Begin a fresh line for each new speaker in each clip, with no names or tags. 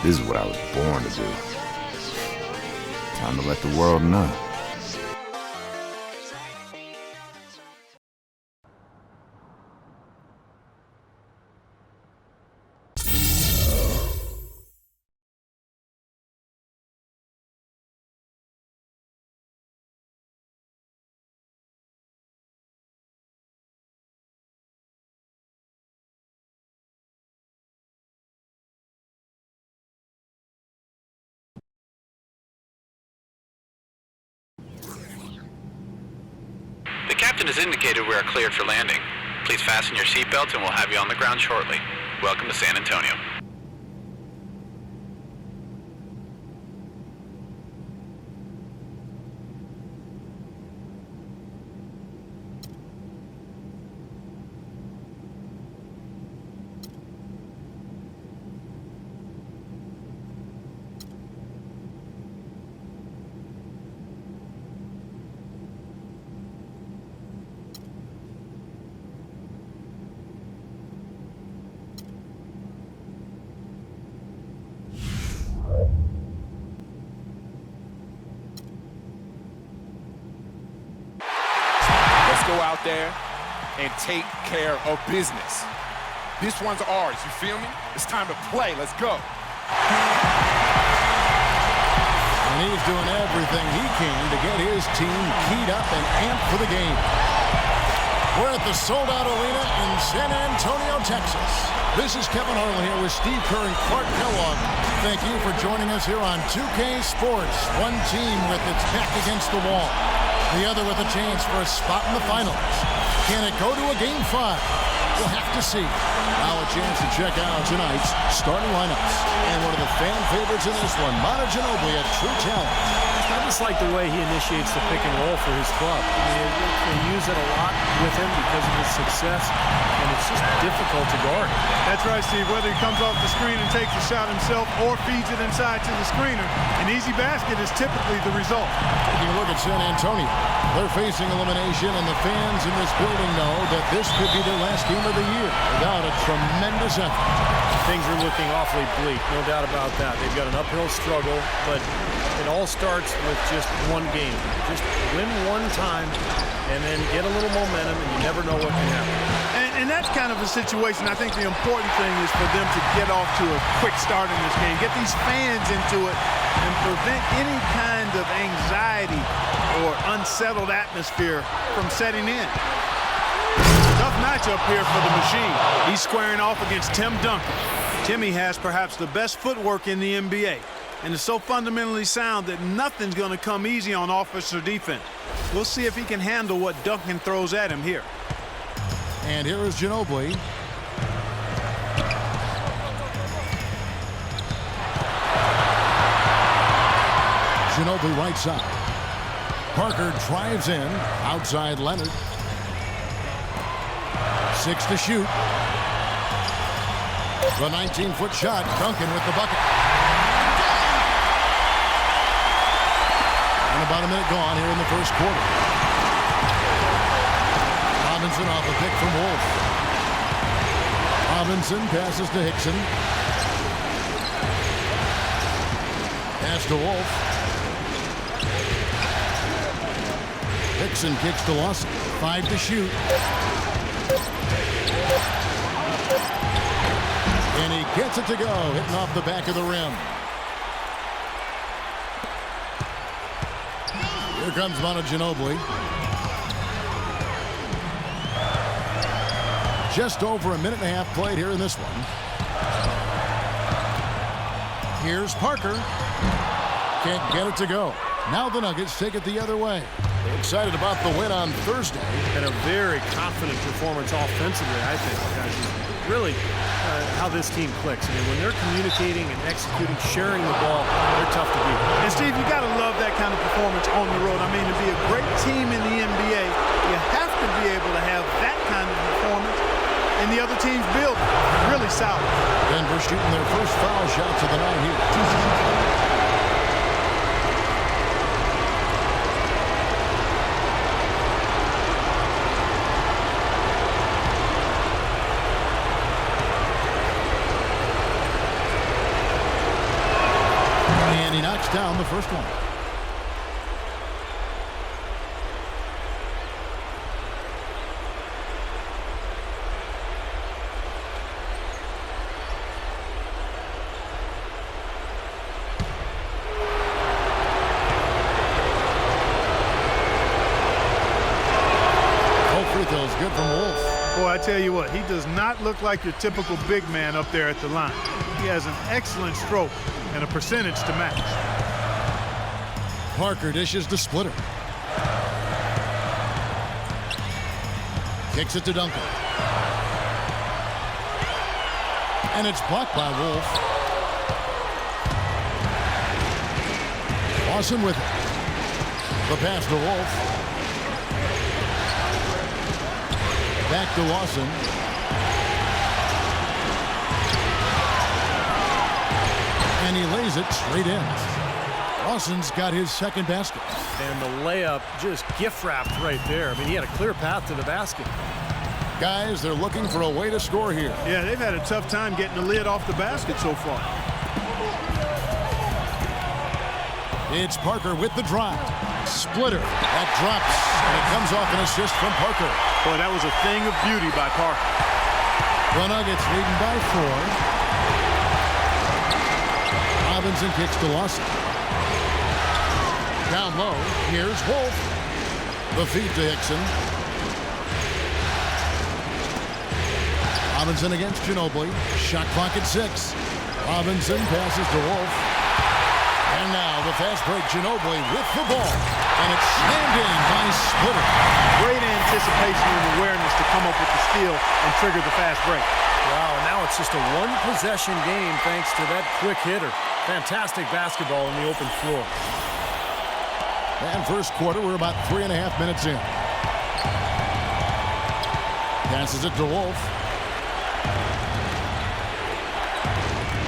This is what I was born to do. Time to let the world know.
The captain has indicated we are cleared for landing. Please fasten your seatbelts and we'll have you on the ground shortly. Welcome to San Antonio.
Go out there and take care of business. This one's ours, you feel me? It's time to play, let's go.
And he's doing everything he can to get his team keyed up and amped for the game. We're at the sold-out arena in San Antonio, Texas. This is Kevin Harlan here with Steve Kerr and Clark Kellogg. Thank you for joining us here on 2K Sports. One team with its back against the wall. The other with a chance for a spot in the finals. Can it go to a Game 5? We'll have to see. Now a chance to check out tonight's starting lineups. And one of the fan favorites in this one, Manu Ginobili, a true talent.
I just like the way he initiates the pick and roll for his club. I mean, they use it a lot with him because of his success, and it's just difficult to guard.
That's right, Steve. Whether he comes off the screen and takes a shot himself or feeds it inside to the screener, an easy basket is typically the result.
Taking a look at San Antonio. They're facing elimination, and the fans in this building know that this could be their last game of the year without a tremendous effort.
Things are looking awfully bleak, no doubt about that. They've got an uphill struggle, but it all starts with just one game. Just win one time and then get a little momentum, and you never know what can happen.
And that's kind of a situation. I think the important thing is for them to get off to a quick start in this game, get these fans into it, and prevent any kind of anxiety or unsettled atmosphere from setting in. Tough matchup here for the machine. He's squaring off against Tim Duncan. Timmy has perhaps the best footwork in the NBA and is so fundamentally sound that nothing's going to come easy on offense or defense. We'll see if he can handle what Duncan throws at him here.
And here is Ginobili. Ginobili right side. Parker drives in. Outside Leonard. 6 to shoot. The 19-foot shot. Duncan with the bucket. And about a minute gone here in the first quarter. Robinson off a pick from Wolf. Robinson passes to Hickson. Pass to Wolf. Hickson kicks to Lawson. 5 to shoot. And he gets it to go, hitting off the back of the rim. Here comes Manu Ginobili. Just over a minute and a half played here in this one. Here's Parker. Can't get it to go. Now the Nuggets take it the other way. They're excited about the win on Thursday.
And a very confident performance offensively, I think, guys. Really how this team clicks. I mean, when they're communicating and executing, sharing the ball, they're tough to beat.
And Steve, you got to love that kind of performance on the road. I mean, to be a great team in the NBA, you have to be able to have that kind of performance. And the other team's build really solid.
Denver shooting their first foul shots of the night here. And he knocks down the first one. Good from Wolf.
Boy, I tell you what, he does not look like your typical big man up there at the line. He has an excellent stroke and a percentage to match.
Parker dishes the splitter. Kicks it to Duncan. And it's blocked by Wolf. Lawson with it. The pass to Wolf. Back to Lawson. And he lays it straight in. Lawson's got his second basket.
And the layup just gift wrapped right there. I mean, he had a clear path to the basket.
Guys, they're looking for a way to score here.
Yeah, they've had a tough time getting the lid off the basket so far.
It's Parker with the drive. Splitter. That drops. And it comes off an assist from Parker.
Boy, that was a thing of beauty by Parker.
The Nuggets leading by 4. Robinson kicks to Lawson. Down low. Here's Wolf. The feed to Hickson. Robinson against Ginobili. Shot clock at 6. Robinson passes to Wolf. And now the fast break, Ginobili with the ball. And it's slammed in by Splitter.
Great anticipation and awareness to come up with the steal and trigger the fast break.
Wow, now it's just a one-possession game thanks to that quick hitter. Fantastic basketball in the open floor.
And first quarter, we're about 3.5 minutes in. Passes it to Wolf.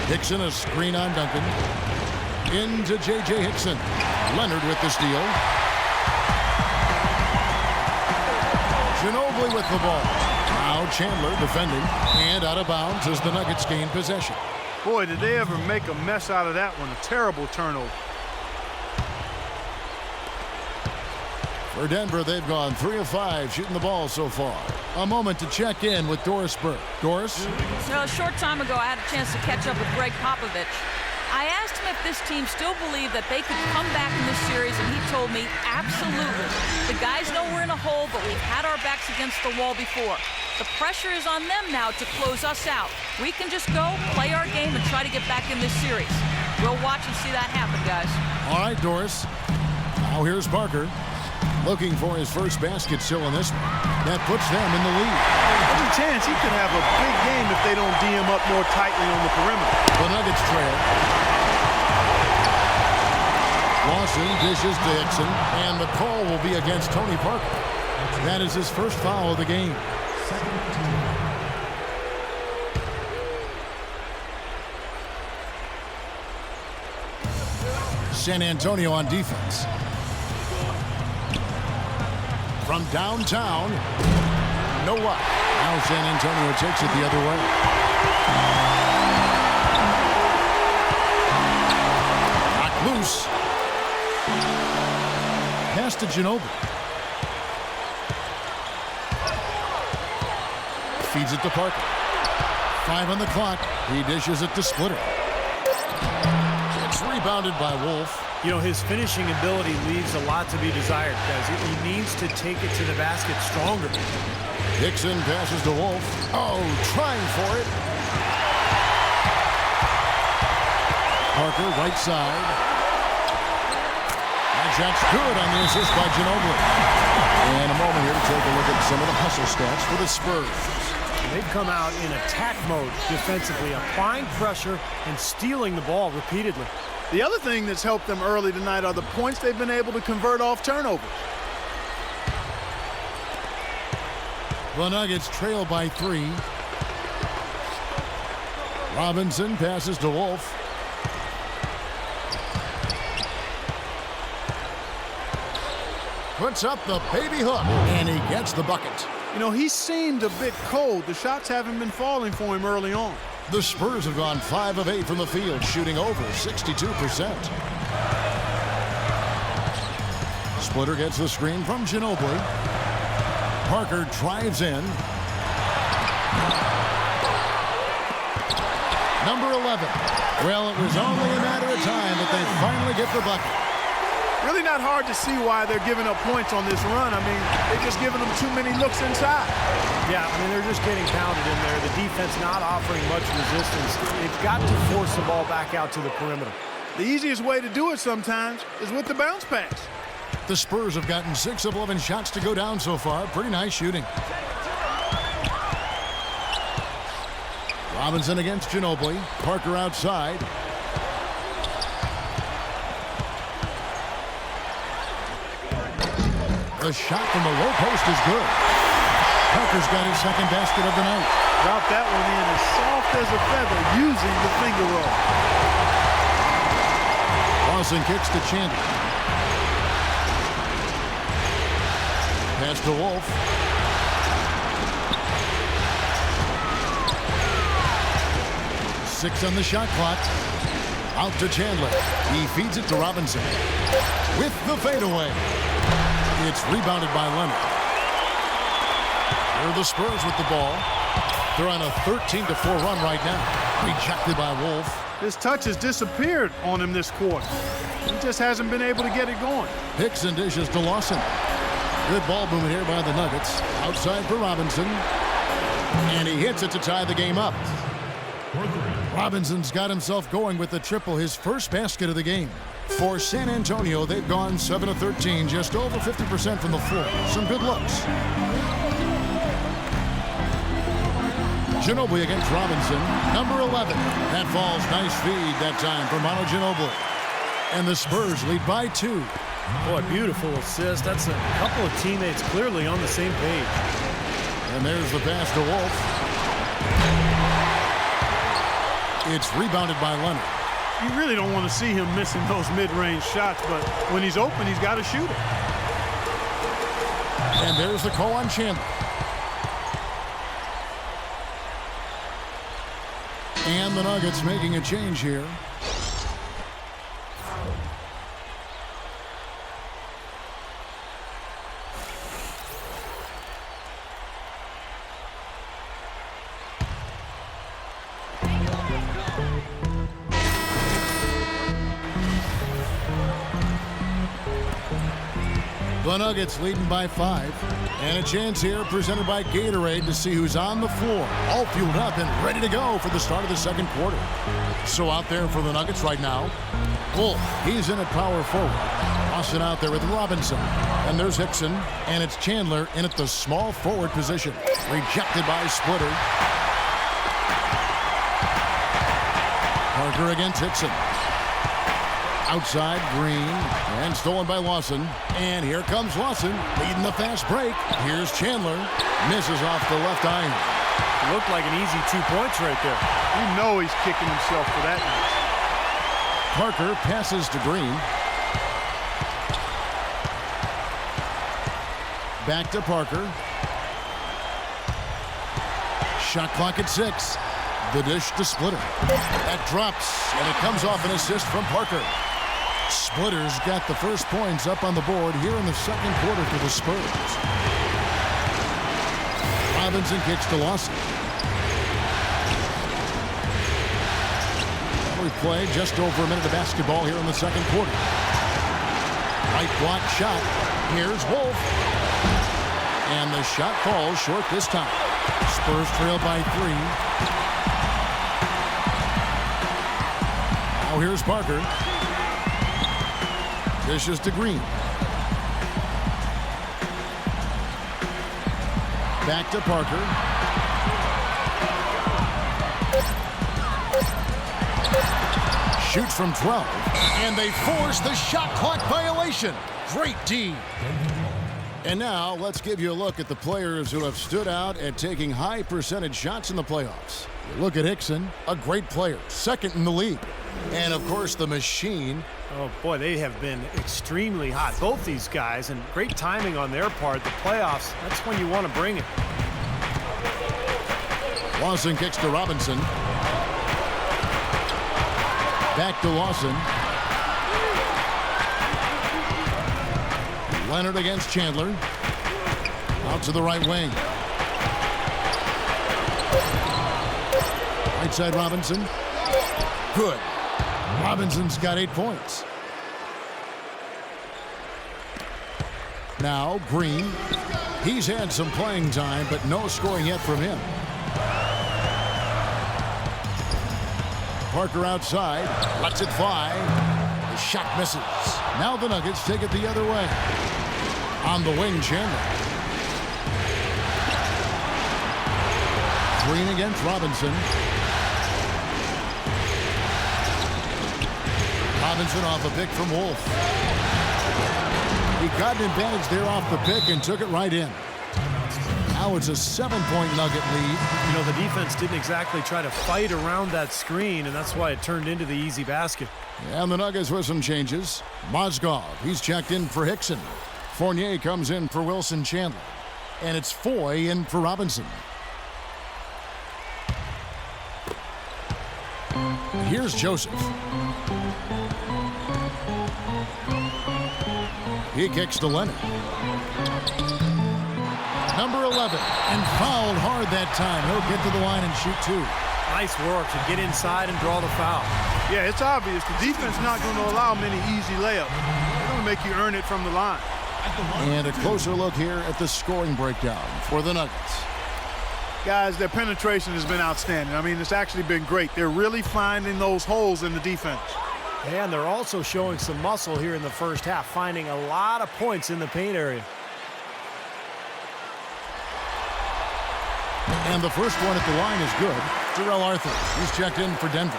Hickson, a screen on Duncan. Into J.J. Hickson. Leonard with the steal. Ginobili with the ball. Now Chandler defending. And out of bounds as the Nuggets gain possession.
Boy, did they ever make a mess out of that one. A terrible turnover.
For Denver, they've gone 3 of 5 shooting the ball so far. A moment to check in with Doris Burke. Doris?
So a short time ago, I had a chance to catch up with Greg Popovich. I asked him if this team still believed that they could come back in this series, and he told me, absolutely. The guys know we're in a hole, but we've had our backs against the wall before. The pressure is on them now to close us out. We can just go, play our game, and try to get back in this series. We'll watch and see that happen, guys.
All right, Doris. Now here's Parker. Looking for his first basket still in this one. That puts them in the lead.
There's a chance he could have a big game if they don't D him up more tightly on the perimeter.
The Nuggets trail. Lawson dishes to Hickson, and the call will be against Tony Parker. That is his first foul of the game. San Antonio on defense. From downtown, no luck. Now San Antonio takes it the other way. Knocked loose pass to Ginobili. Feeds it to Parker. 5 on the clock. He dishes it to Splitter. It's rebounded by Wolf.
You know, his finishing ability leaves a lot to be desired, guys. He needs to take it to the basket stronger.
Dixon passes to Wolf. Oh, trying for it. Parker, right side. That shot's good on the assist by Ginobili. And a moment here to take a look at some of the hustle stats for the Spurs.
They've come out in attack mode defensively, applying pressure and stealing the ball repeatedly.
The other thing that's helped them early tonight are the points they've been able to convert off turnovers.
The Nuggets trail by 3. Robinson passes to Wolf. Puts up the baby hook, and he gets the bucket.
You know, he seemed a bit cold. The shots haven't been falling for him early on.
The Spurs have gone 5 of 8 from the field, shooting over 62%. Splitter gets the screen from Ginobili. Parker drives in. Number 11. Well, it was only a matter of time that they finally get the bucket.
Really not hard to see why they're giving up points on this run. I mean, they're just giving them too many looks inside.
Yeah, I mean, they're just getting pounded in there. The defense not offering much resistance. They've got to force the ball back out to the perimeter.
The easiest way to do it sometimes is with the bounce pass.
The Spurs have gotten 6 of 11 shots to go down so far. Pretty nice shooting. Robinson against Ginobili. Parker outside. The shot from the low post is good. Parker's got his second basket of the night.
Dropped that one in as soft as a feather using the finger roll.
Lawson kicks to Chandler. Pass to Wolf. Six on the shot clock. Out to Chandler. He feeds it to Robinson. With the fadeaway. It's rebounded by Leonard. Here are the Spurs with the ball. They're on a 13-4 run right now. Rejected by Wolf.
His touch has disappeared on him this quarter. He just hasn't been able to get it going.
Picks and dishes to Lawson. Good ball movement here by the Nuggets. Outside for Robinson. And he hits it to tie the game up. Robinson's got himself going with the triple, his first basket of the game. For San Antonio, they've gone 7 of 13, just over 50% from the floor. Some good looks. Ginobili against Robinson. Number 11. That falls. Nice feed that time for Manu Ginobili. And the Spurs lead by 2.
Boy, beautiful assist. That's a couple of teammates clearly on the same page.
And there's the pass to Wolf. It's rebounded by Leonard.
You really don't want to see him missing those mid-range shots, but when he's open, he's got to shoot it.
And there's the call on Chandler. And the Nuggets making a change here. The Nuggets leading by 5. And a chance here presented by Gatorade to see who's on the floor. All fueled up and ready to go for the start of the second quarter. So out there for the Nuggets right now, Wolf, he's in at power forward. Austin out there with Robinson. And there's Hickson. And it's Chandler in at the small forward position. Rejected by Splitter. Parker against Hickson. Outside, Green, and stolen by Lawson. And here comes Lawson, leading the fast break. Here's Chandler, misses off the left iron.
Looked like an easy 2 points right there.
You know he's kicking himself for that.
Parker passes to Green. Back to Parker. Shot clock at 6. The dish to Splitter. That drops, and it comes off an assist from Parker. Splitters got the first points up on the board here in the second quarter for the Spurs. Robinson kicks to Lawson. We play just over a minute of basketball here in the second quarter. Right block shot. Here's Wolf. And the shot falls short this time. Spurs trail by 3. Now here's Parker. Dishes to Green. Back to Parker. Shoots from 12. And they force the shot clock violation. Great D. And now let's give you a look at the players who have stood out at taking high percentage shots in the playoffs. You look at Hickson, a great player, second in the league. And of course the machine.
Oh boy, they have been extremely hot, both these guys, and great timing on their part. The playoffs, that's when you want to bring it.
Lawson kicks to Robinson. Back to Lawson. Leonard against Chandler. Out to the right wing. Right side Robinson. Good. Robinson's got 8 points. Now Green. He's had some playing time, but no scoring yet from him. Parker outside. Lets it fly. The shot misses. Now the Nuggets take it the other way. On the wing, Chandler. Green against Robinson. Robinson off a pick from Wolf. He got an advantage there off the pick and took it right in. Now it's a 7-point Nugget lead.
You know, the defense didn't exactly try to fight around that screen, and that's why it turned into the easy basket.
And the Nuggets with some changes. Mozgov, he's checked in for Hickson. Fournier comes in for Wilson Chandler. And it's Foy in for Robinson. Here's Joseph. He kicks to Leonard. Number 11, and fouled hard that time. He'll get to the line and shoot 2.
Nice work to get inside and draw the foul.
Yeah, it's obvious. The defense not going to allow many easy layups. They're going to make you earn it from the line.
And a closer look here at the scoring breakdown for the Nuggets.
Guys, their penetration has been outstanding. I mean, it's actually been great. They're really finding those holes in the defense.
And they're also showing some muscle here in the first half, finding a lot of points in the paint area.
And the first one at the line is good. Terrell Arthur, he's checked in for Denver.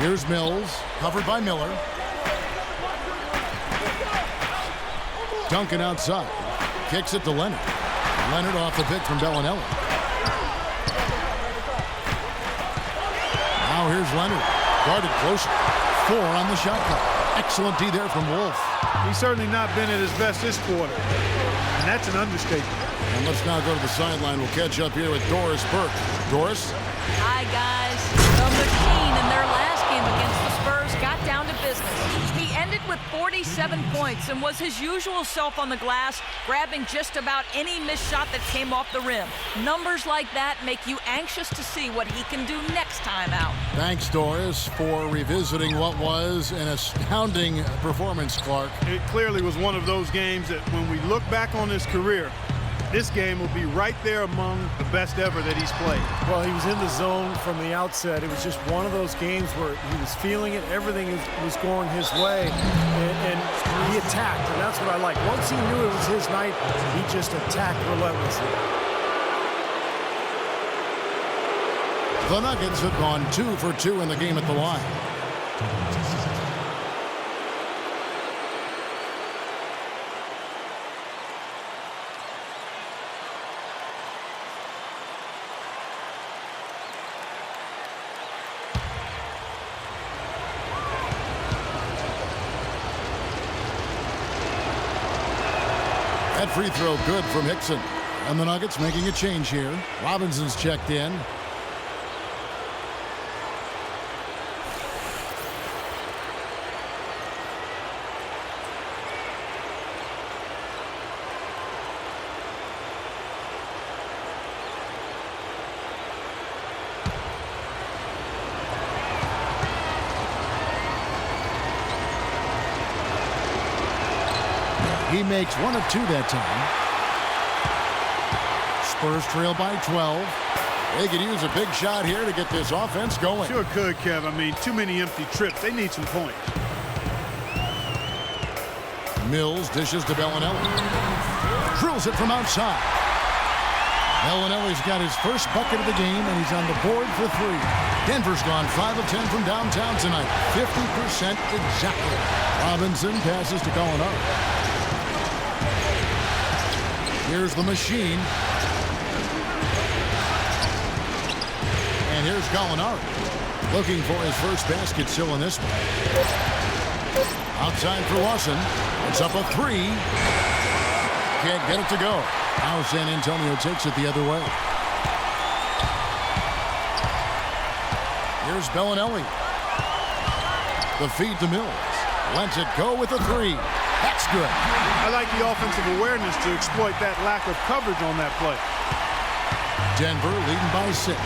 Here's Mills, covered by Miller. Duncan outside. Kicks it to Leonard. Leonard off the pick from Bellinelli. Now here's Leonard. Guarded closer. 4 on the shot clock. Excellent D there from Wolf.
He's certainly not been at his best this quarter. And that's an understatement.
And let's now go to the sideline. We'll catch up here with Doris Burke. Doris?
Hi, guys. The machine in their last game against the Spurs got down to business. He ended with 47 points and was his usual self on the glass, grabbing just about any missed shot that came off the rim. Numbers like that make you anxious to see what he can do next time out.
Thanks, Doris, for revisiting what was an astounding performance, Clark.
It clearly was one of those games that when we look back on his career, this game will be right there among the best ever that he's played.
Well, he was in the zone from the outset. It was just one of those games where he was feeling it. Everything was going his way, and he attacked, and that's what I like. Once he knew it was his night, he just attacked relentlessly.
The Nuggets have gone 2 for 2 in the game at the line. That free throw good from Hickson. And the Nuggets making a change here. Robinson's checked in. He makes 1 of 2 that time. Spurs trail by 12. They could use a big shot here to get this offense going.
Sure could, Kev. I mean, too many empty trips. They need some points.
Mills dishes to Bellinelli. Drills it from outside. Bellinelli's got his first bucket of the game, and he's on the board for 3. Denver's gone 5 of 10 from downtown tonight. 50% exactly. Robinson passes to Gallinari. Here's the machine. And here's Gallinari. Looking for his first basket still in this one. Outside for Lawson. It's up a 3. Can't get it to go. Now San Antonio takes it the other way. Here's Bellinelli. The feed to Mills. Lets it go with a 3. That's good.
I like the offensive awareness to exploit that lack of coverage on that play.
Denver leading by 6.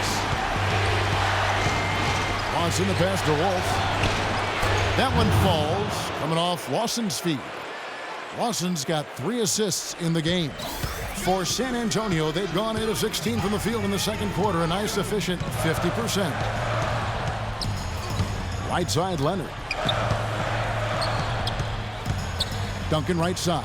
Lawson the pass to Wolf. That one falls, coming off Lawson's feet. Lawson's got 3 assists in the game. For San Antonio, they've gone 8 of 16 from the field in the second quarter, a nice efficient 50%. Right side, Leonard. Duncan right side.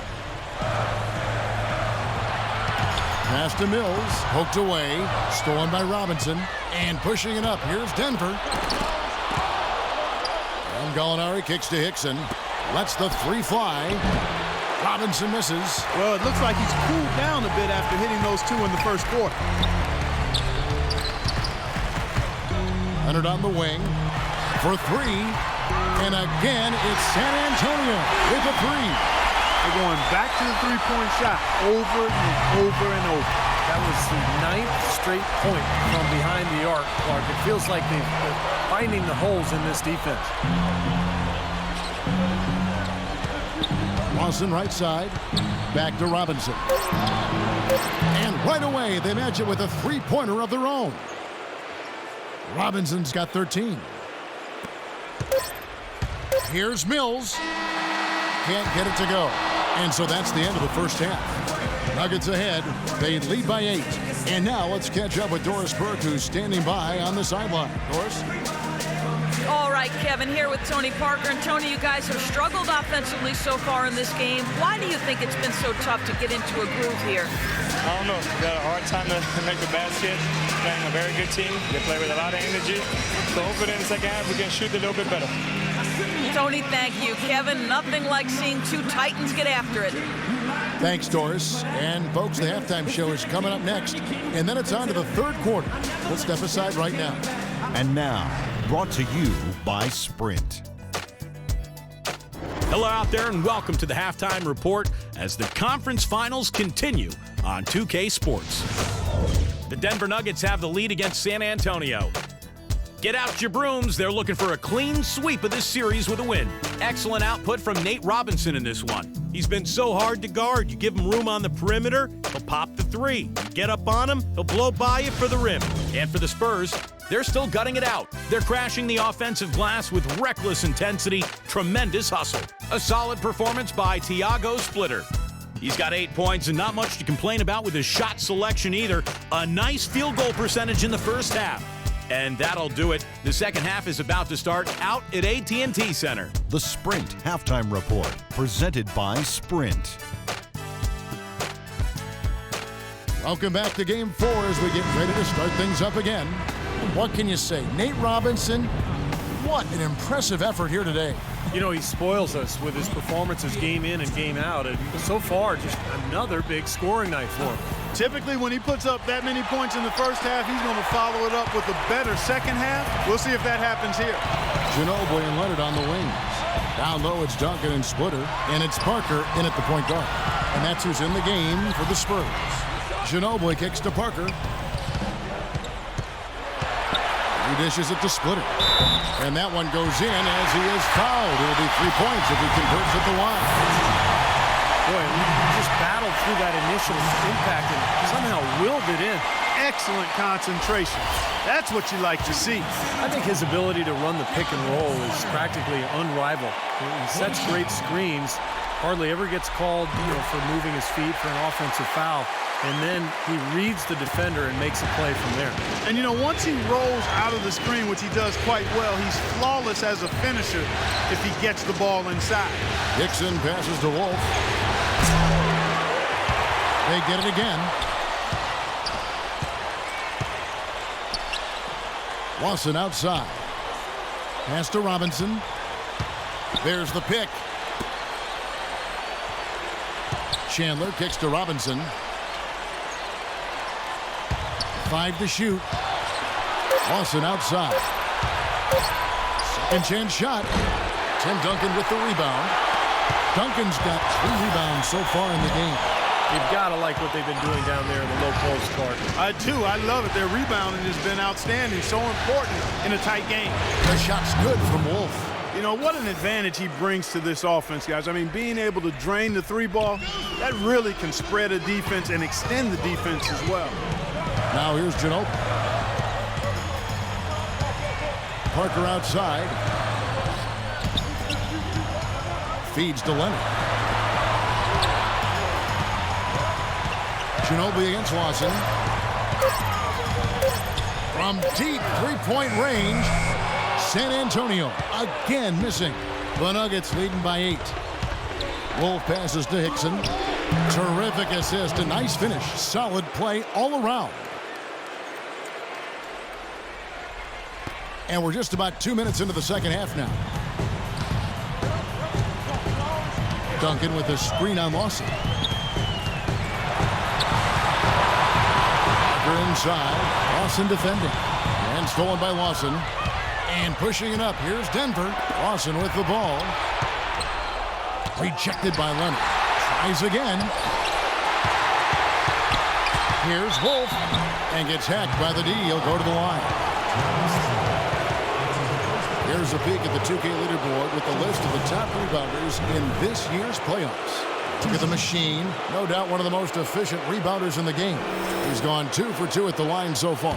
Pass to Mills, poked away, stolen by Robinson, and pushing it up. Here's Denver. And Gallinari kicks to Hickson, lets the 3 fly. Robinson misses.
Well, it looks like he's cooled down a bit after hitting those 2 in the first quarter.
Leonard on the wing for 3. And again, it's San Antonio with a 3.
They're going back to the three-point shot over and over and over.
That was the 9th straight point from behind the arc, Clark. It feels like they're finding the holes in this defense.
Lawson right side. Back to Robinson. And right away, they match it with a 3-pointer of their own. Robinson's got 13. Here's Mills. Can't get it to go. And so that's the end of the first half. Nuggets ahead. They lead by 8. And now let's catch up with Doris Burke, who's standing by on the sideline. Doris?
All right, Kevin, here with Tony Parker. And Tony, you guys have struggled offensively so far in this game. Why do you think it's been so tough to get into a groove here?
I don't know. We got a hard time to make the basket. Playing a very good team. They play with a lot of energy. So hopefully in the second half we can shoot a little bit better.
Tony, thank you. Kevin, nothing like seeing 2 Titans get after it.
Thanks, Doris. And folks, the halftime show is coming up next. And then it's on to the third quarter. We'll step aside right now.
And now, brought to you by Sprint.
Hello out there and welcome to the Halftime Report as the conference finals continue on 2K Sports. The Denver Nuggets have the lead against San Antonio. Get out your brooms. They're looking for a clean sweep of this series with a win. Excellent output from Nate Robinson in this one. He's been so hard to guard. You give him room on the perimeter, he'll pop the 3. You get up on him, he'll blow by you for the rim. And for the Spurs, they're still gutting it out. They're crashing the offensive glass with reckless intensity, tremendous hustle. A solid performance by Tiago Splitter. He's got 8 points and not much to complain about with his shot selection either. A nice field goal percentage in the first half. And that'll do it. The second half is about to start out at AT&T Center.
The Sprint Halftime Report, presented by Sprint.
Welcome back to Game 4 as we get ready to start things up again. What can you say? Nate Robinson, what an impressive effort here today.
You know, he spoils us with his performances game in and game out. And so far, just another big scoring night for him.
Typically, when he puts up that many points in the first half, he's going to follow it up with a better second half. We'll see if that happens here.
Ginobili and Leonard on the wings. Down low, it's Duncan and Splitter. And it's Parker in at the point guard. And that's who's in the game for the Spurs. Ginobili kicks to Parker. He dishes it to Splitter. And that one goes in as he is fouled. It'll be 3 points if he converts at the line.
Boy, he just battled through that initial impact and somehow willed it in.
Excellent concentration. That's what you like to see.
I think his ability to run the pick and roll is practically unrivaled. He sets great screens, hardly ever gets called, for moving his feet for an offensive foul. And then he reads the defender and makes a play from there.
And, once he rolls out of the screen, which he does quite well, he's flawless as a finisher if he gets the ball inside.
Dixon passes to Wolf. They get it again. Lawson outside. Pass to Robinson. There's the pick. Chandler kicks to Robinson. 5 to shoot. Lawson outside. Second chance shot. Tim Duncan with the rebound. Duncan's got 3 rebounds so far in the game.
You've got to like what they've been doing down there in the low post guard.
I do. I love it. Their rebounding has been outstanding. So important in a tight game.
The shot's good from Wolf.
What an advantage he brings to this offense, guys. I mean, being able to drain the 3-ball, that really can spread a defense and extend the defense as well.
Now here's Ginobili. Parker outside. Feeds to Leonard. Ginobili against Lawson. From deep 3-point range, San Antonio again missing. The Nuggets leading by 8. Wolf passes to Hickson. Terrific assist, a nice finish. Solid play all around. And we're just about 2 minutes into the second half now. Duncan with a screen on Lawson. Parker inside. Lawson defending. And stolen by Lawson. And pushing it up. Here's Denver. Lawson with the ball. Rejected by Leonard. Tries again. Here's Wolf. And gets hacked by the D. He'll go to the line. Here's a peek at the 2K leaderboard with the list of the top rebounders in this year's playoffs. Look at the machine. No doubt one of the most efficient rebounders in the game. He's gone 2 for 2 at the line so far.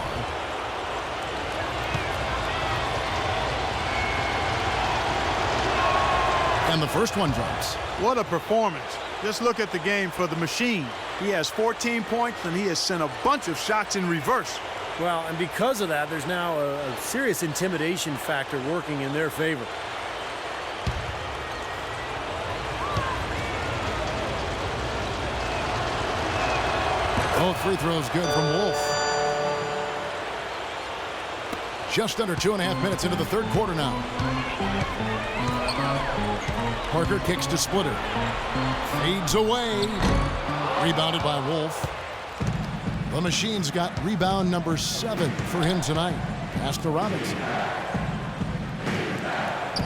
And the first one drops.
What a performance. Just look at the game for the machine. He has 14 points, and he has sent a bunch of shots in reverse.
Well, and because of that, there's now a serious intimidation factor working in their favor.
Both free throws good from Wolf. Just under 2.5 minutes into the third quarter now. Parker kicks to Splitter. Fades away. Rebounded by Wolf. The machine's got rebound number 7 for him tonight. Pass to Robinson.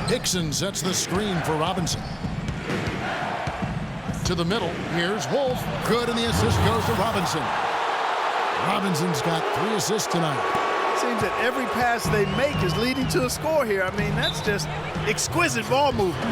Hickson sets the screen for Robinson. To the middle. Here's Wolf. Good, and the assist goes to Robinson. Robinson's got 3 assists tonight.
Seems that every pass they make is leading to a score here. I mean, that's just exquisite ball movement.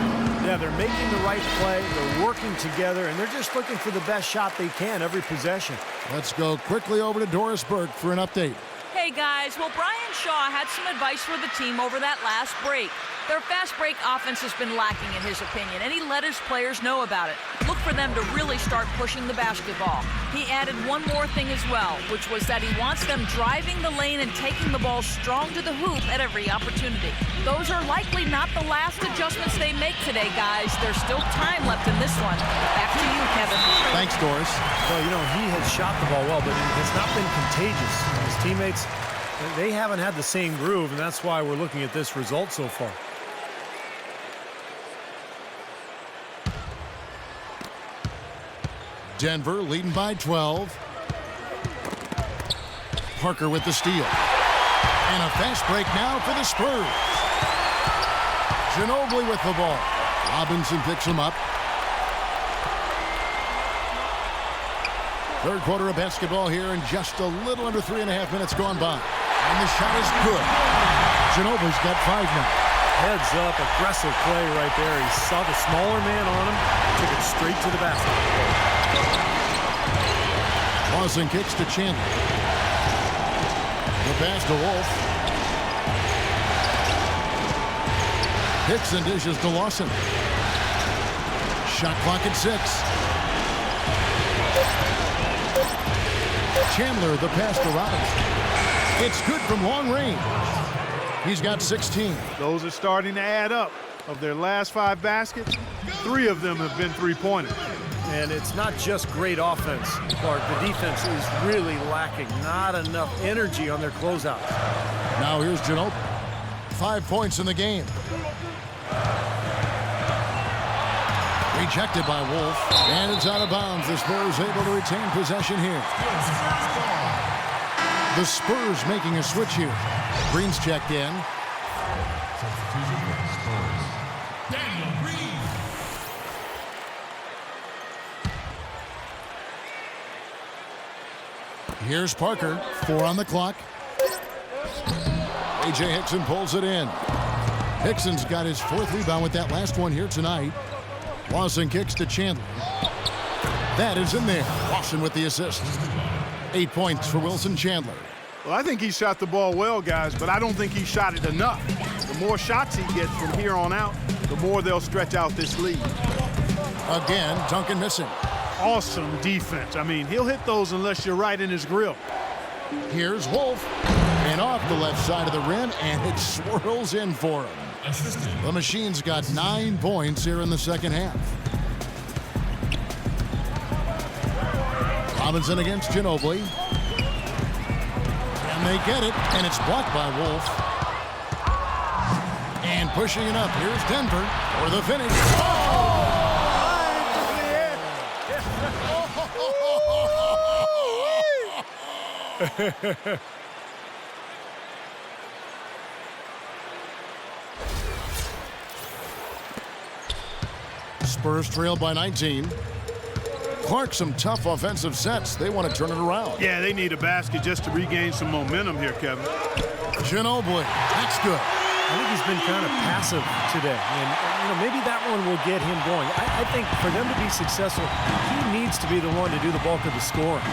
Yeah, they're making the right play. They're working together, and they're just looking for the best shot they can every possession.
Let's go quickly over to Doris Burke for an update.
Hey, guys. Well, Brian Shaw had some advice for the team over that last break. Their fast break offense has been lacking, in his opinion, and he let his players know about it. Look for them to really start pushing the basketball. He added one more thing as well, which was that he wants them driving the lane and taking the ball strong to the hoop at every opportunity. Those are likely not the last adjustments they make today, guys. There's still time left in this one. Back to you, Kevin.
Thanks, Doris.
Well, he has shot the ball well, but it has not been contagious. His teammates They haven't had the same groove, and that's why we're looking at this result so far.
Denver leading by 12. Parker with the steal. And a fast break now for the Spurs. Ginobili with the ball. Robinson picks him up. Third quarter of basketball here, and just a little under 3.5 minutes gone by. And the shot is good. Ginobili's got 5 now.
Heads up, aggressive play right there. He saw the smaller man on him, took it straight to the basket.
Lawson kicks to Chandler. The pass to Wolf. Hickson dishes to Lawson. Shot clock at 6. Chandler, the pass to Robinson. It's good from long range. He's got 16.
Those are starting to add up. Of their last 5 baskets, 3 of them have been three-pointers.
And it's not just great offense, Clark. The defense is really lacking. Not enough energy on their closeouts.
Now here's Ginobili. 5 points in the game. Rejected by Wolf. And it's out of bounds. The Spurs able to retain possession here. The Spurs making a switch here. Green's checked in. Here's Parker. 4 on the clock. A.J. Hickson pulls it in. Hickson's got his 4th rebound with that last one here tonight. Lawson kicks to Chandler. That is in there. Lawson with the assist. 8 points for Wilson Chandler.
Well, I think he shot the ball well, guys, but I don't think he shot it enough. The more shots he gets from here on out, the more they'll stretch out this lead.
Again, Duncan missing.
Awesome defense. I mean, he'll hit those unless you're right in his grill.
Here's Wolf. And off the left side of the rim, and it swirls in for him. The Machine's got 9 points here in the second half. Robinson against Ginobili. And they get it, and it's blocked by Wolf. And pushing it up, here's Denver for the finish. Oh! Spurs trail by 19. Clark, some tough offensive sets. They want to turn it around.
Yeah, they need a basket just to regain some momentum here, Kevin.
Ginobili, that's good.
I think he's been kind of passive today, and maybe that one will get him going. I think for them to be successful, he needs to be the one to do the bulk of the scoring.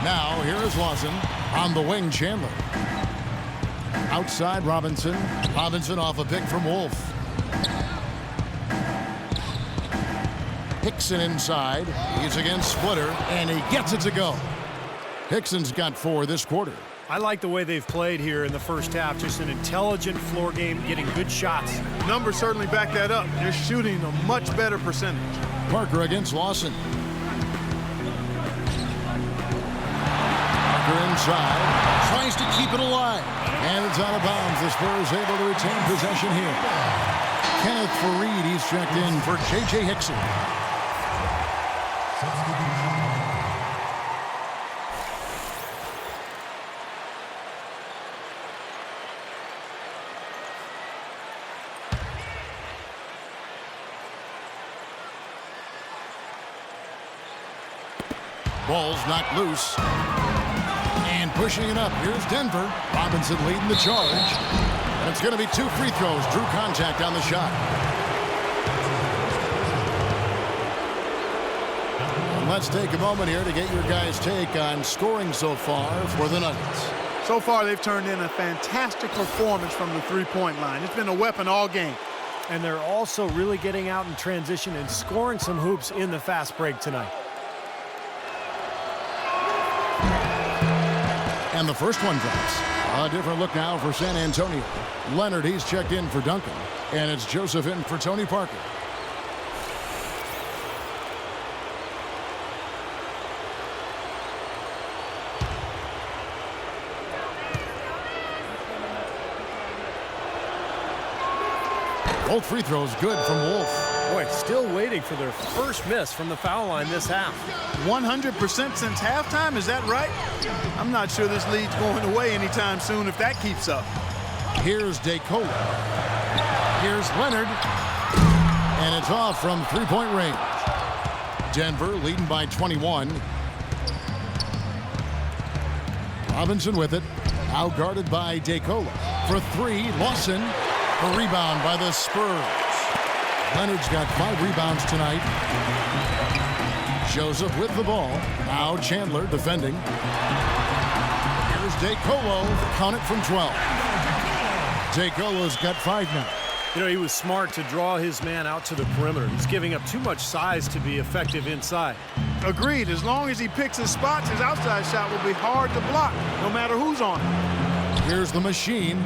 Now, here is Lawson. On the wing, Chandler. Outside, Robinson. Robinson off a pick from Wolf. Hickson inside. He's against Splitter, and he gets it to go. Hickson's got 4 this quarter.
I like the way they've played here in the first half. Just an intelligent floor game, getting good shots.
Numbers certainly back that up. They're shooting a much better percentage.
Parker against Lawson. Parker inside. Tries to keep it alive. And it's out of bounds. The Spurs able to retain possession here. Kenneth Fareed, he's checked in for J.J. Hickson. Ball's knocked loose. And pushing it up, here's Denver. Robinson leading the charge. And it's going to be 2 free throws. Drew contact on the shot. And let's take a moment here to get your guys' take on scoring so far for the Nuggets.
So far, they've turned in a fantastic performance from the three-point line. It's been a weapon all game.
And they're also really getting out in transition and scoring some hoops in the fast break tonight.
And the first one drops. A different look now for San Antonio. Leonard, he's checked in for Duncan. And it's Joseph in for Tony Parker. Both free throws good from Wolf.
Boy, still waiting for their first miss from the foul line this half.
100% since halftime, is that right? I'm not sure this lead's going away anytime soon if that keeps up.
Here's DeColo. Here's Leonard. And it's off from three-point range. Denver leading by 21. Robinson with it. Out guarded by DeColo. For three, Lawson. A rebound by the Spurs. Leonard's got 5 rebounds tonight. Joseph with the ball. Now Chandler defending. Here's DeColo. Count it from 12. DeColo's got 5 now.
You know, he was smart to draw his man out to the perimeter. He's giving up too much size to be effective inside.
Agreed. As long as he picks his spots, his outside shot will be hard to block, no matter who's on him.
Here's the machine.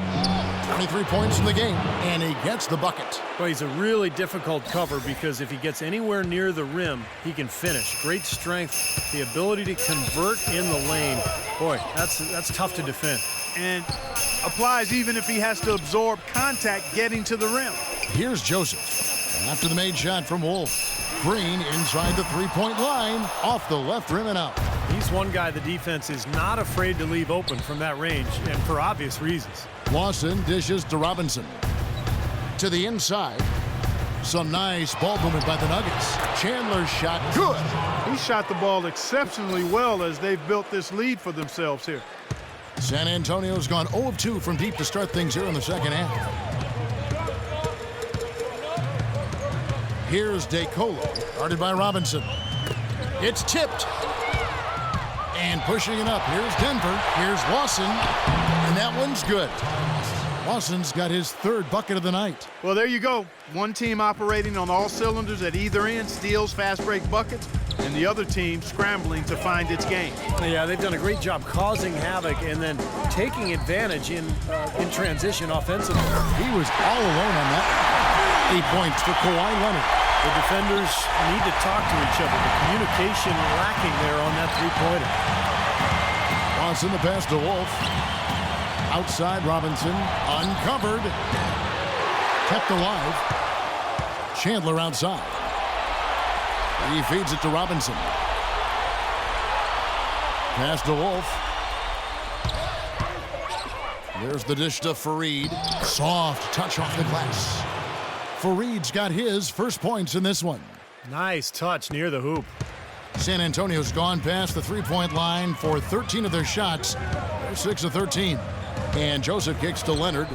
23 points in the game, and he gets the bucket.
Well, he's a really difficult cover because if he gets anywhere near the rim, he can finish. Great strength, the ability to convert in the lane. Boy, that's tough to defend.
And applies even if he has to absorb contact getting to the rim.
Here's Joseph. After the made shot from Wolf. Green inside the three-point line, off the left rim and out.
He's one guy the defense is not afraid to leave open from that range, and for obvious reasons.
Lawson dishes to Robinson. To the inside. Some nice ball movement by the Nuggets. Chandler's shot, good.
He shot the ball exceptionally well as they've built this lead for themselves here.
San Antonio's gone 0 of 2 from deep to start things here in the second half. Here's DeColo, guarded by Robinson. It's tipped. And pushing it up. Here's Denver. Here's Lawson. And that one's good. Lawson's got his 3rd bucket of the night.
Well, there you go. One team operating on all cylinders at either end, steals fast break buckets, and the other team scrambling to find its game.
Yeah, they've done a great job causing havoc and then taking advantage in transition offensively.
He was all alone on that. 8 points for Kawhi Leonard.
The defenders need to talk to each other. The communication lacking there on that three-pointer.
Lawson the pass to Wolf. Outside Robinson, uncovered. Kept alive. Chandler outside. He feeds it to Robinson. Pass to Wolf. There's the dish to Fareed. Soft touch off the glass. Fareed's got his first points in this one.
Nice touch near the hoop.
San Antonio's gone past the three-point line for 13 of their shots. They're 6 of 13. And Joseph kicks to Leonard.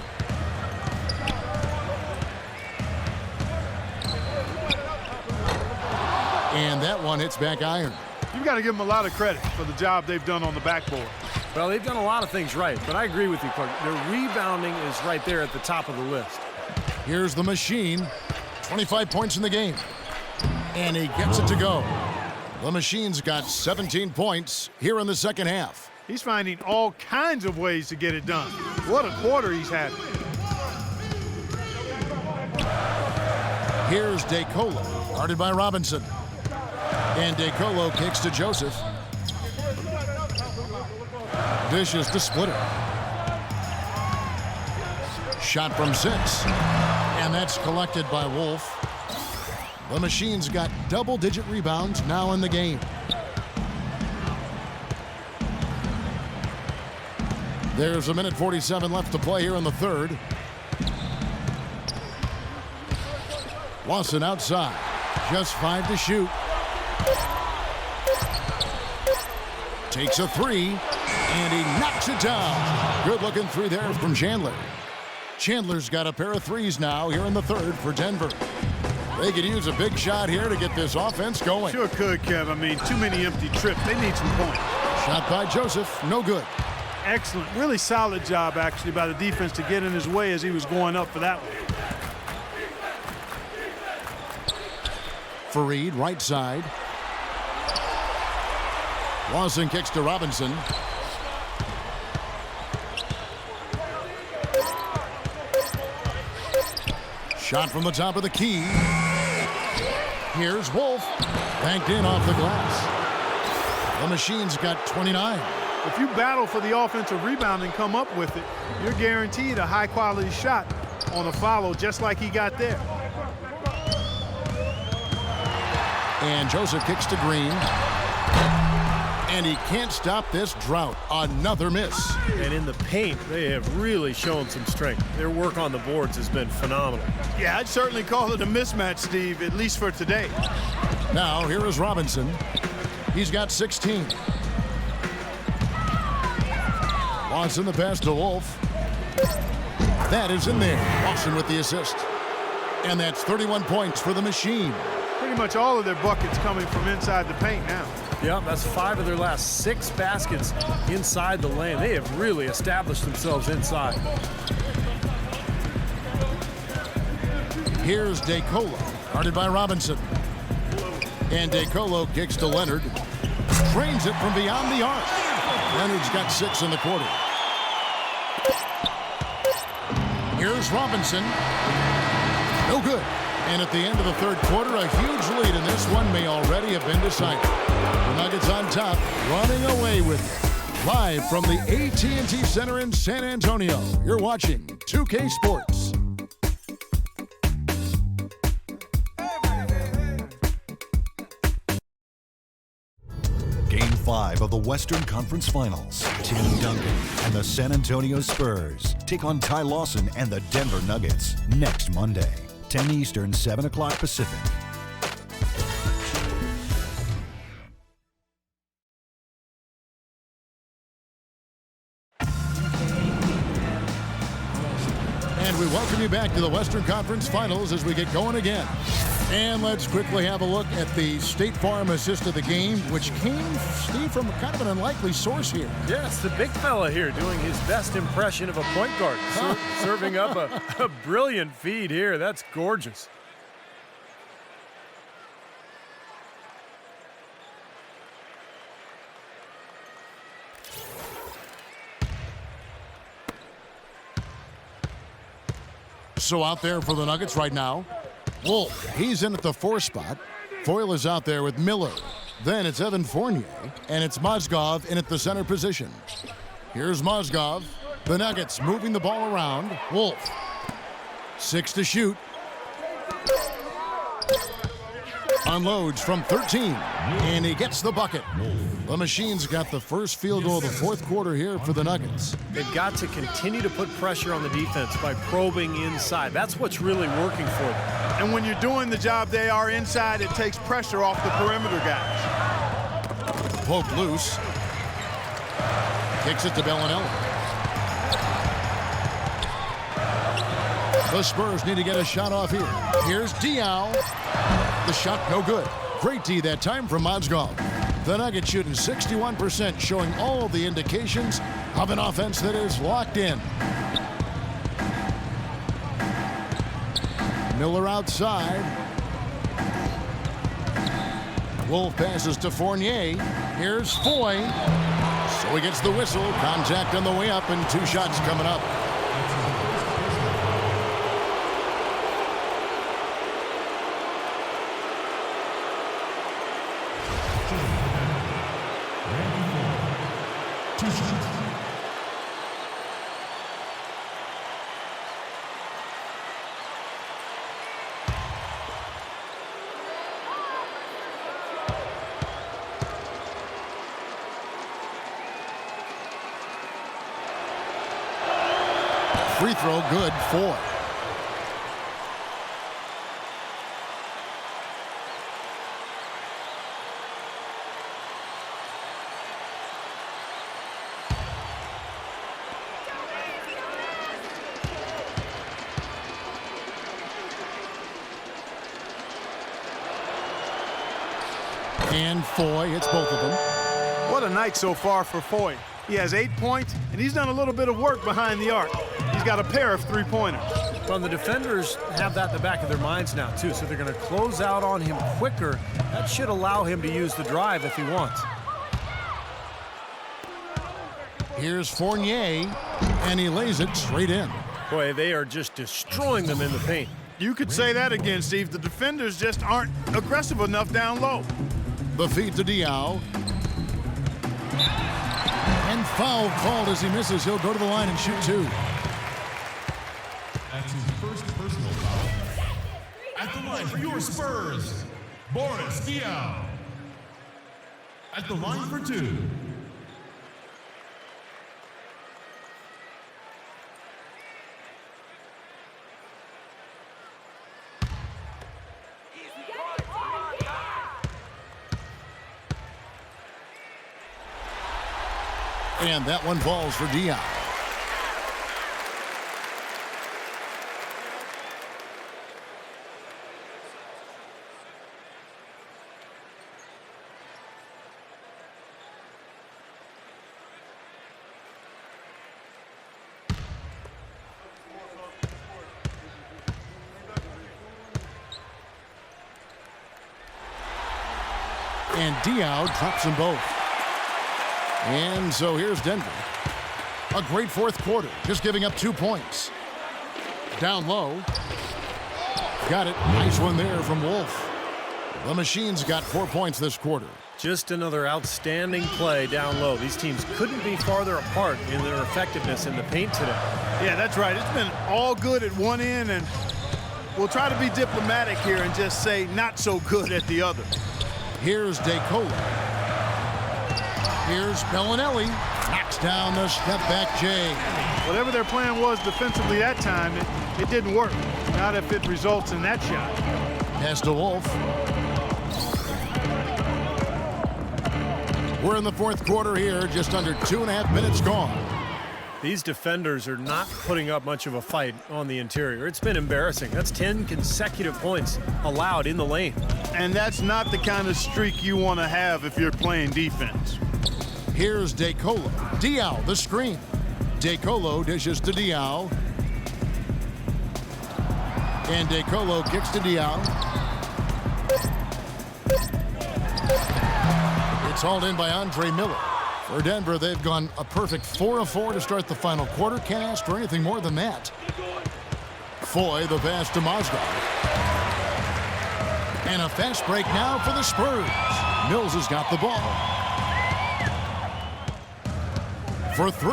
And that one hits back iron.
You've got to give them a lot of credit for the job they've done on the backboard.
Well, they've done a lot of things right, but I agree with you, Clark. Their rebounding is right there at the top of the list.
Here's the machine. 25 points in the game. And he gets it to go. The machine's got 17 points here in the second half.
He's finding all kinds of ways to get it done. What a quarter he's had.
Here's DeColo, guarded by Robinson. And DeColo kicks to Joseph. Dishes to Splitter. Shot from 6. And that's collected by Wolf. The machine's got double-digit rebounds now in the game. There's 1:47 left to play here in the third. Lawson outside. Just 5 to shoot. Takes a 3, and he knocks it down. Good-looking 3 there from Chandler. Chandler's got a pair of 3s now here in the third for Denver. They could use a big shot here to get this offense going.
Sure could, Kev. I mean, too many empty trips. They need some points.
Shot by Joseph, no good.
Excellent. Really solid job, actually, by the defense to get in his way as he was going up for that one.
Fareed, right side. Lawson kicks to Robinson. Shot from the top of the key. Here's Wolf. Banked in off the glass. The machine's got 29.
If you battle for the offensive rebound and come up with it, you're guaranteed a high-quality shot on a follow just like he got there.
And Joseph kicks to Green. And he can't stop this drought. Another miss.
And in the paint, they have really shown some strength. Their work on the boards has been phenomenal.
Yeah, I'd certainly call it a mismatch, Steve, at least for today.
Now, here is Robinson. He's got 16. Watson the pass to Wolf. That is in there. Watson with the assist. And that's 31 points for the Machine.
Pretty much all of their buckets coming from inside the paint now.
Yeah, that's 5 of their last 6 baskets inside the lane. They have really established themselves inside.
Here's DeColo, guarded by Robinson. And DeColo kicks to Leonard. Trains it from beyond the arc. Leonard's got 6 in the quarter. Here's Robinson. No good. And at the end of the third quarter, a huge lead in this one may already have been decided. The Nuggets on top, running away with it. Live from the AT&T Center in San Antonio, you're watching 2K Sports.
Game 5 of the Western Conference Finals. Tim Duncan and the San Antonio Spurs take on Ty Lawson and the Denver Nuggets next Monday, 10 Eastern, 7 o'clock Pacific.
And we welcome you back to the Western Conference Finals as we get going again. And let's quickly have a look at the State Farm assist of the game, which came, Steve, from kind of an unlikely source here.
Yeah, it's the big fella here doing his best impression of a point guard, serving up a brilliant feed here. That's gorgeous.
So out there for the Nuggets right now, Wolf, he's in at the 4 spot. Foyle is out there with Miller. Then it's Evan Fournier, and it's Mozgov in at the center position. Here's Mozgov. The Nuggets moving the ball around. Wolf, 6 to shoot. Unloads from 13, and he gets the bucket. The Machine's got the first field goal of the fourth quarter here for the Nuggets.
They've got to continue to put pressure on the defense by probing inside. That's what's really working for them.
And when you're doing the job they are inside, it takes pressure off the perimeter guys.
Pope loose. Kicks it to Bellinelli. The Spurs need to get a shot off here. Here's Diaw. The shot no good. Great D that time from Mozgov. The Nuggets shooting 61%, showing all the indications of an offense that is locked in. Miller outside. Wolf passes to Fournier. Here's Foy. So he gets the whistle. Contact on the way up and 2 shots coming up. Free throw good, 4. And Foy hits both of them.
What a night so far for Foy. He has 8 points, and he's done a little bit of work behind the arc. He's got a pair of 3-pointers.
Well, the defenders have that in the back of their minds now, too, so they're going to close out on him quicker. That should allow him to use the drive if he wants.
Here's Fournier, and he lays it straight in.
Boy, they are just destroying them in the paint.
You could say that again, Steve. The defenders just aren't aggressive enough down low.
The feed to Diaw. And foul called as he misses. He'll go to the line and shoot 2.
That's his first personal foul. At the line for your Spurs, Boris Diaw. At the line for 2.
And that one falls for Diaw. And Diaw drops them both. And so here's Denver. A great fourth quarter, just giving up 2 points. Down low. Got it. Nice one there from Wolf. The Machine's got 4 points this quarter.
Just another outstanding play down low. These teams couldn't be farther apart in their effectiveness in the paint today.
Yeah, that's right. It's been all good at one end, and we'll try to be diplomatic here and just say not so good at the other.
Here's DeCola. Here's Bellinelli. Knocks down the step-back J.
Whatever their plan was defensively that time, it didn't work. Not if it results in that shot.
Pass to Wolf. We're in the fourth quarter here, just under 2.5 minutes gone.
These defenders are not putting up much of a fight on the interior. It's been embarrassing. That's 10 consecutive points allowed in the lane.
And that's not the kind of streak you want to have if you're playing defense.
Here's DeColo. Diaw, the screen. DeColo dishes to Diaw. And DeColo kicks to Diaw. It's hauled in by Andre Miller. For Denver, they've gone a perfect 4 of 4 to start the final quarter. Can't ask for anything more than that. Foy, the pass to Mozgov. And a fast break now for the Spurs. Mills has got the ball. For 3.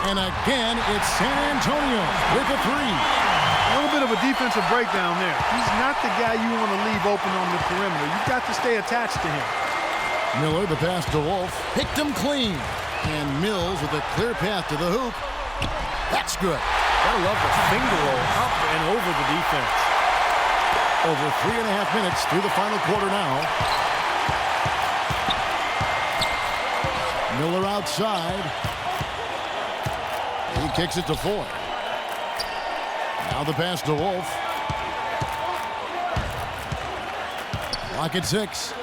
And again, it's San Antonio with a 3.
A little bit of a defensive breakdown there. He's not the guy you want to leave open on the perimeter. You've got to stay attached to him.
Miller, the pass to Wolf, picked him clean. And Mills with a clear path to the hoop. That's good.
I love the finger roll up and over the defense.
Over 3.5 minutes through the final quarter now. Miller outside. He kicks it to Foy. Now the pass to Wolf. Clock at 6.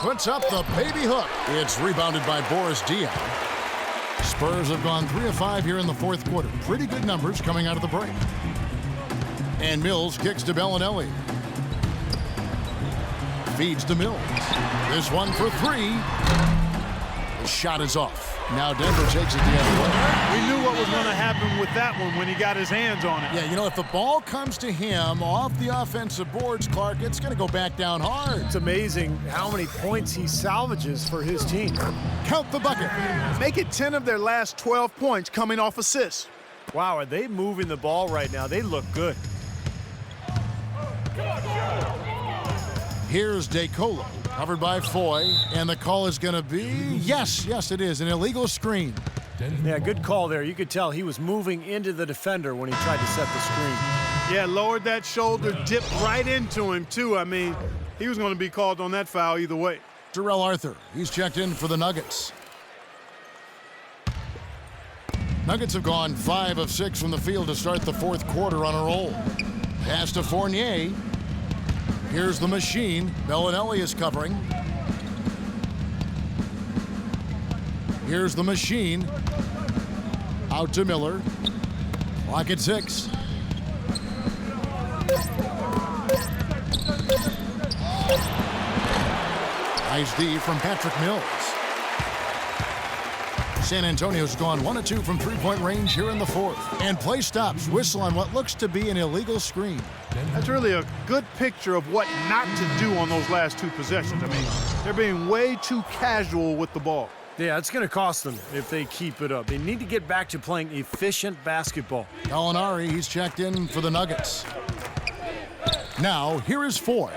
Puts up the baby hook. It's rebounded by Boris Diaw. Spurs have gone 3 of 5 here in the fourth quarter. Pretty good numbers coming out of the break. And Mills kicks to Bellinelli. Feeds to Mills. This one for 3. The shot is off. Now Denver takes it the other way.
We knew what was going to happen with that one when he got his hands on it.
Yeah, you know, if the ball comes to him off the offensive boards, Clark, it's going to go back down hard.
It's amazing how many points he salvages for his team.
Count the bucket.
Make it 10 of their last 12 points coming off assists.
Wow, are they moving the ball right now? They look good.
Here's DeColo, covered by Foy, and the call is going to be, yes, it is, an illegal screen.
Yeah, good call there. You could tell he was moving into the defender when he tried to set the screen.
Yeah, lowered that shoulder, dipped right into him, too. I mean, he was going to be called on that foul either way.
Terrell Arthur, he's checked in for the Nuggets. Nuggets have gone 5 of 6 from the field to start the fourth quarter on a roll. Pass to Fournier. Here's the Machine. Bellinelli is covering. Here's the Machine. Out to Miller. Clock at 6. Nice D from Patrick Mills. San Antonio's gone 1 of 2 from three-point range here in the fourth. And play stops. Whistle on what looks to be an illegal screen.
That's really a good picture of what not to do on those last 2 possessions. I mean, they're being way too casual with the ball.
Yeah, it's going to cost them if they keep it up. They need to get back to playing efficient basketball.
Gallinari, he's checked in for the Nuggets. Now, here is Foy.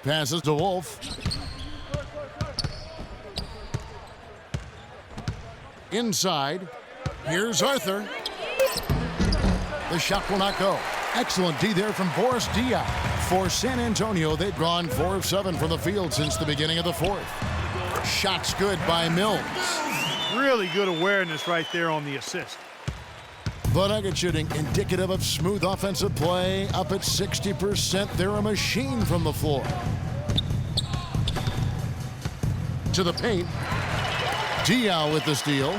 Passes to Wolf. Inside. Here's Arthur. The shot will not go. Excellent D there from Boris Diaw. For San Antonio, they've gone 4 of 7 from the field since the beginning of the fourth. Shots good by Mills.
Really good awareness right there on the assist.
The Nuggets shooting indicative of smooth offensive play, up at 60%. They're a machine from the floor. To the paint. Diaw with the steal.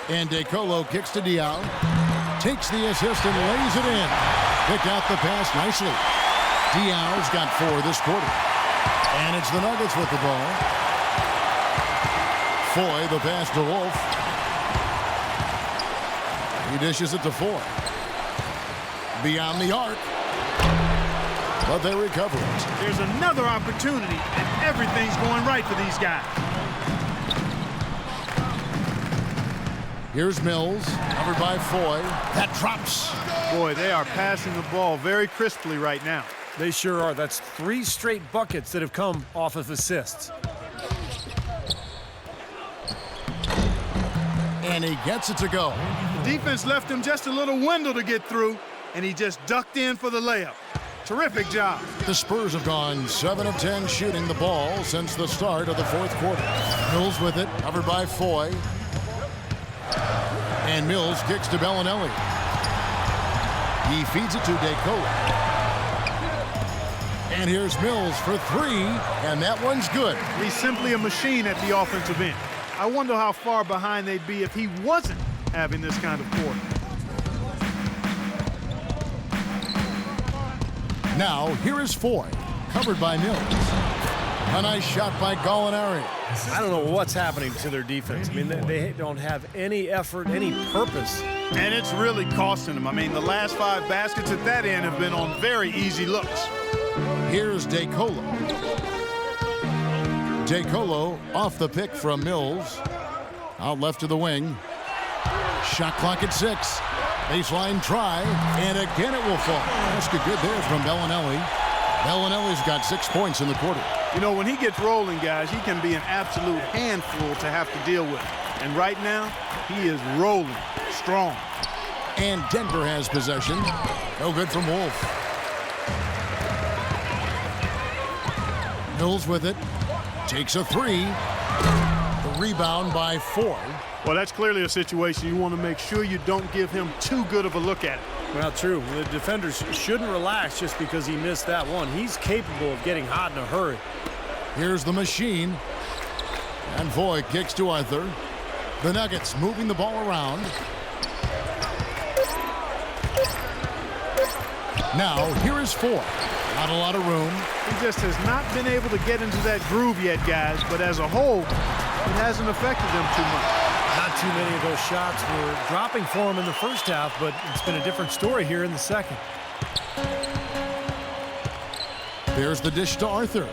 And DeColo kicks to Diaw. Takes the assist and lays it in. Picked out the pass nicely. Diaw's got 4 this quarter. And it's the Nuggets with the ball. Foy, the pass to Wolf. He dishes it to Foy. Beyond the arc. But they recover it.
There's another opportunity, and everything's going right for these guys.
Here's Mills, covered by Foy. That drops.
Boy, they are passing the ball very crisply right now.
They sure are. That's 3 straight buckets that have come off of assists.
And he gets it to go.
The defense left him just a little window to get through, and he just ducked in for the layup. Terrific job.
The Spurs have gone 7 of 10 shooting the ball since the start of the fourth quarter. Mills with it, covered by Foy. And Mills kicks to Bellinelli. He feeds it to DeColo. And here's Mills for 3, and that one's good.
He's simply a machine at the offensive end. I wonder how far behind they'd be if he wasn't having this kind of quarter.
Now, here is Foy, covered by Mills. A nice shot by Gallinari.
I don't know what's happening to their defense. I mean, they don't have any effort, any purpose.
And it's really costing them. I mean, the last 5 baskets at that end have been on very easy looks.
Here's DeColo. DeColo off the pick from Mills. Out left to the wing. Shot clock at 6. Baseline try, and again it will fall. That's good there from Bellinelli. Bellinelli's got 6 points in the quarter.
You know, when he gets rolling, guys, he can be an absolute handful to have to deal with. And right now, he is rolling strong.
And Denver has possession. No good from Wolf. Mills with it. Takes a 3. The rebound by Foy.
Well, that's clearly a situation you want to make sure you don't give him too good of a look at it.
Well, true. The defenders shouldn't relax just because he missed that one. He's capable of getting hot in a hurry.
Here's the machine. And Foy kicks to Arthur. The Nuggets moving the ball around. Now, here is Foy. Not a lot of room.
He just has not been able to get into that groove yet, guys. But as a whole, it hasn't affected them too much.
Not too many of those shots were dropping for him in the first half, but it's been a different story here in the second.
There's the dish to Arthur.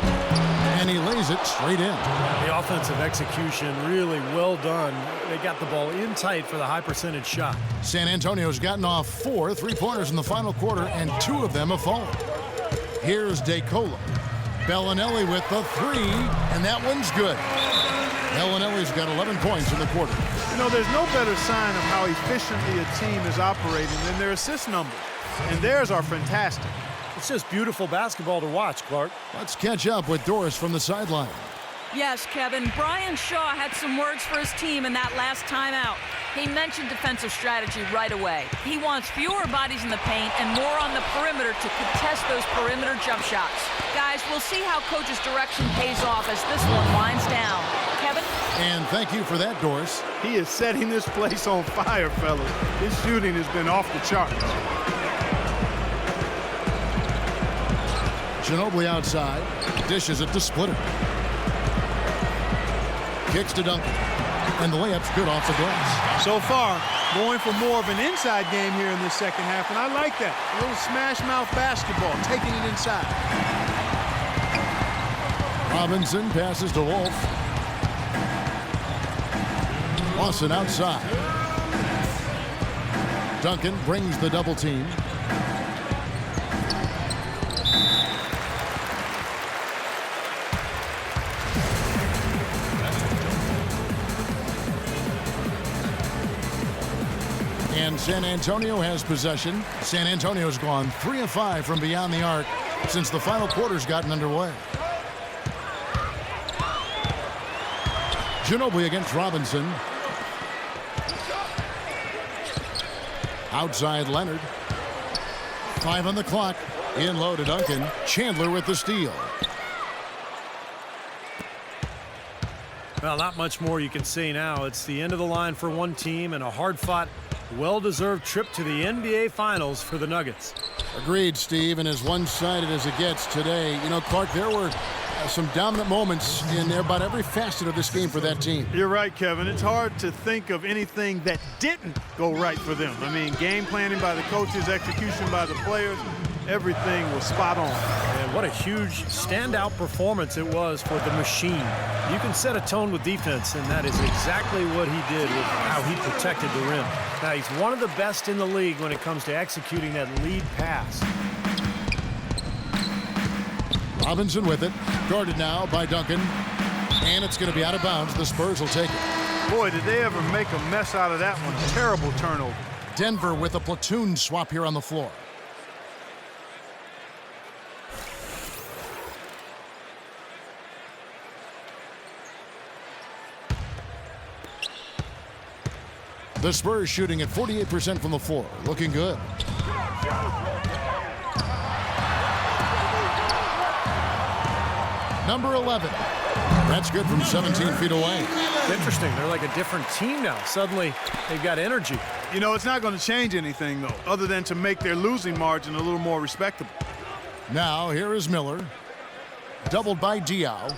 And he lays it straight in.
The offensive execution really well done. They got the ball in tight for the high percentage shot.
San Antonio's gotten off 4 3-pointers in the final quarter, and 2 of them have fallen. Here's DeColo. Bellinelli with the 3, and that one's good. Bellinelli's got 11 points in the quarter.
You know, there's no better sign of how efficiently a team is operating than their assist numbers. And theirs are fantastic.
It's just beautiful basketball to watch, Clark.
Let's catch up with Doris from the sideline.
Yes, Kevin. Brian Shaw had some words for his team in that last timeout. He mentioned defensive strategy right away. He wants fewer bodies in the paint and more on the perimeter to contest those perimeter jump shots. Guys, we'll see how coach's direction pays off as this one winds down. Kevin?
And thank you for that, Doris.
He is setting this place on fire, fellas. His shooting has been off the charts.
Ginobili outside. Dishes it to Splitter. Kicks to Duncan. And the layup's good off the glass.
So far, going for more of an inside game here in this second half, and I like that. A little smash mouth basketball, taking it inside.
Robinson passes to Wolf. Lawson outside. Duncan brings the double team. And San Antonio has possession. San Antonio's gone 3 of 5 from beyond the arc since the final quarter's gotten underway. Ginobili against Robinson. Outside Leonard. 5 on the clock. In low to Duncan. Chandler with the steal.
Well, not much more you can say now. It's the end of the line for one team and a hard-fought, well-deserved trip to the NBA Finals for the Nuggets.
Agreed, Steve, and as one-sided as it gets today, you know, Clark, there were some dominant moments in about every facet of this game for that team.
You're right, Kevin. It's hard to think of anything that didn't go right for them. I mean, game planning by the coaches, execution by the players, everything was spot on.
And what a huge standout performance it was for the machine. You can set a tone with defense, and that is exactly what he did with how he protected the rim. Now, he's one of the best in the league when it comes to executing that lead pass.
Robinson with it, guarded now by Duncan, and it's going to be out of bounds. The Spurs will take it.
Boy, did they ever make a mess out of that one. Terrible turnover.
Denver with a platoon swap here on the floor. The Spurs shooting at 48% from the floor, looking good. Number 11. That's good from 17 feet away.
It's interesting. They're like a different team now. Suddenly, they've got energy.
You know, it's not going to change anything, though, other than to make their losing margin a little more respectable.
Now, here is Miller. Doubled by Diaw.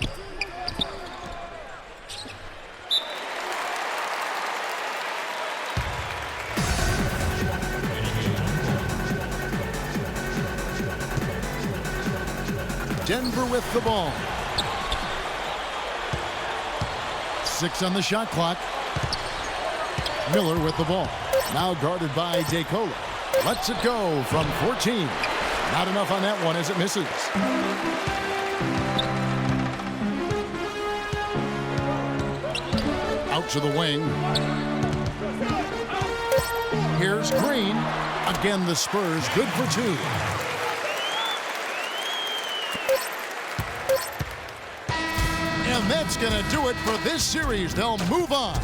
Denver with the ball. 6 on the shot clock. Miller with the ball. Now guarded by DeCola. Lets it go from 14. Not enough on that one as it misses. Out to the wing. Here's Green. Again, the Spurs good for 2. And that's going to do it for this series. They'll move on.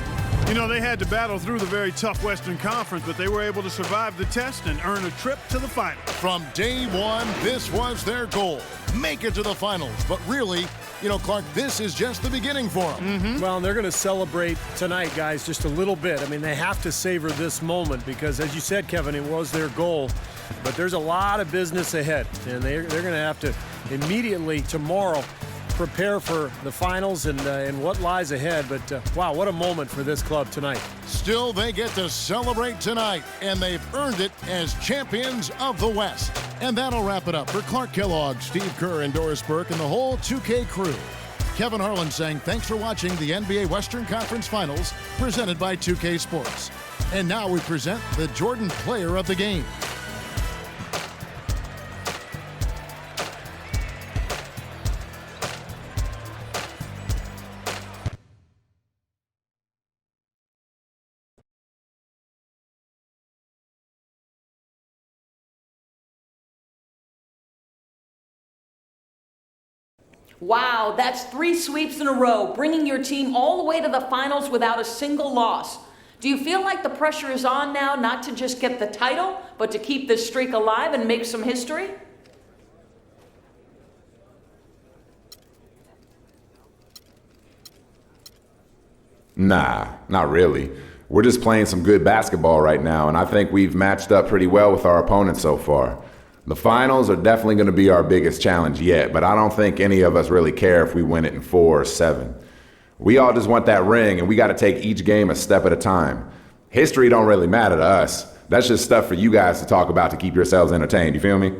You know, they had to battle through the very tough Western Conference, but they were able to survive the test and earn a trip to the finals.
From day one, this was their goal. Make it to the finals. But really, you know, Clark, this is just the beginning for them.
Well, and they're going to celebrate tonight, guys, just a little bit. I mean, they have to savor this moment because, as you said, Kevin, it was their goal. But there's a lot of business ahead, and they're going to have to immediately tomorrow prepare for the finals and what lies ahead. But, wow, what a moment for this club tonight.
Still, they get to celebrate tonight, and they've earned it as champions of the West. And that'll wrap it up for Clark Kellogg, Steve Kerr, and Doris Burke, and the whole 2K crew. Kevin Harlan saying thanks for watching the NBA Western Conference Finals presented by 2K Sports. And now we present the Jordan Player of the Game.
Wow, that's 3 sweeps in a row, bringing your team all the way to the finals without a single loss. Do you feel like the pressure is on now not to just get the title, but to keep this streak alive and make some history?
Nah, not really. We're just playing some good basketball right now, and I think we've matched up pretty well with our opponents so far. The finals are definitely going to be our biggest challenge yet, but I don't think any of us really care if we win it in 4 or 7. We all just want that ring, and we got to take each game a step at a time. History don't really matter to us. That's just stuff for you guys to talk about to keep yourselves entertained, you feel me?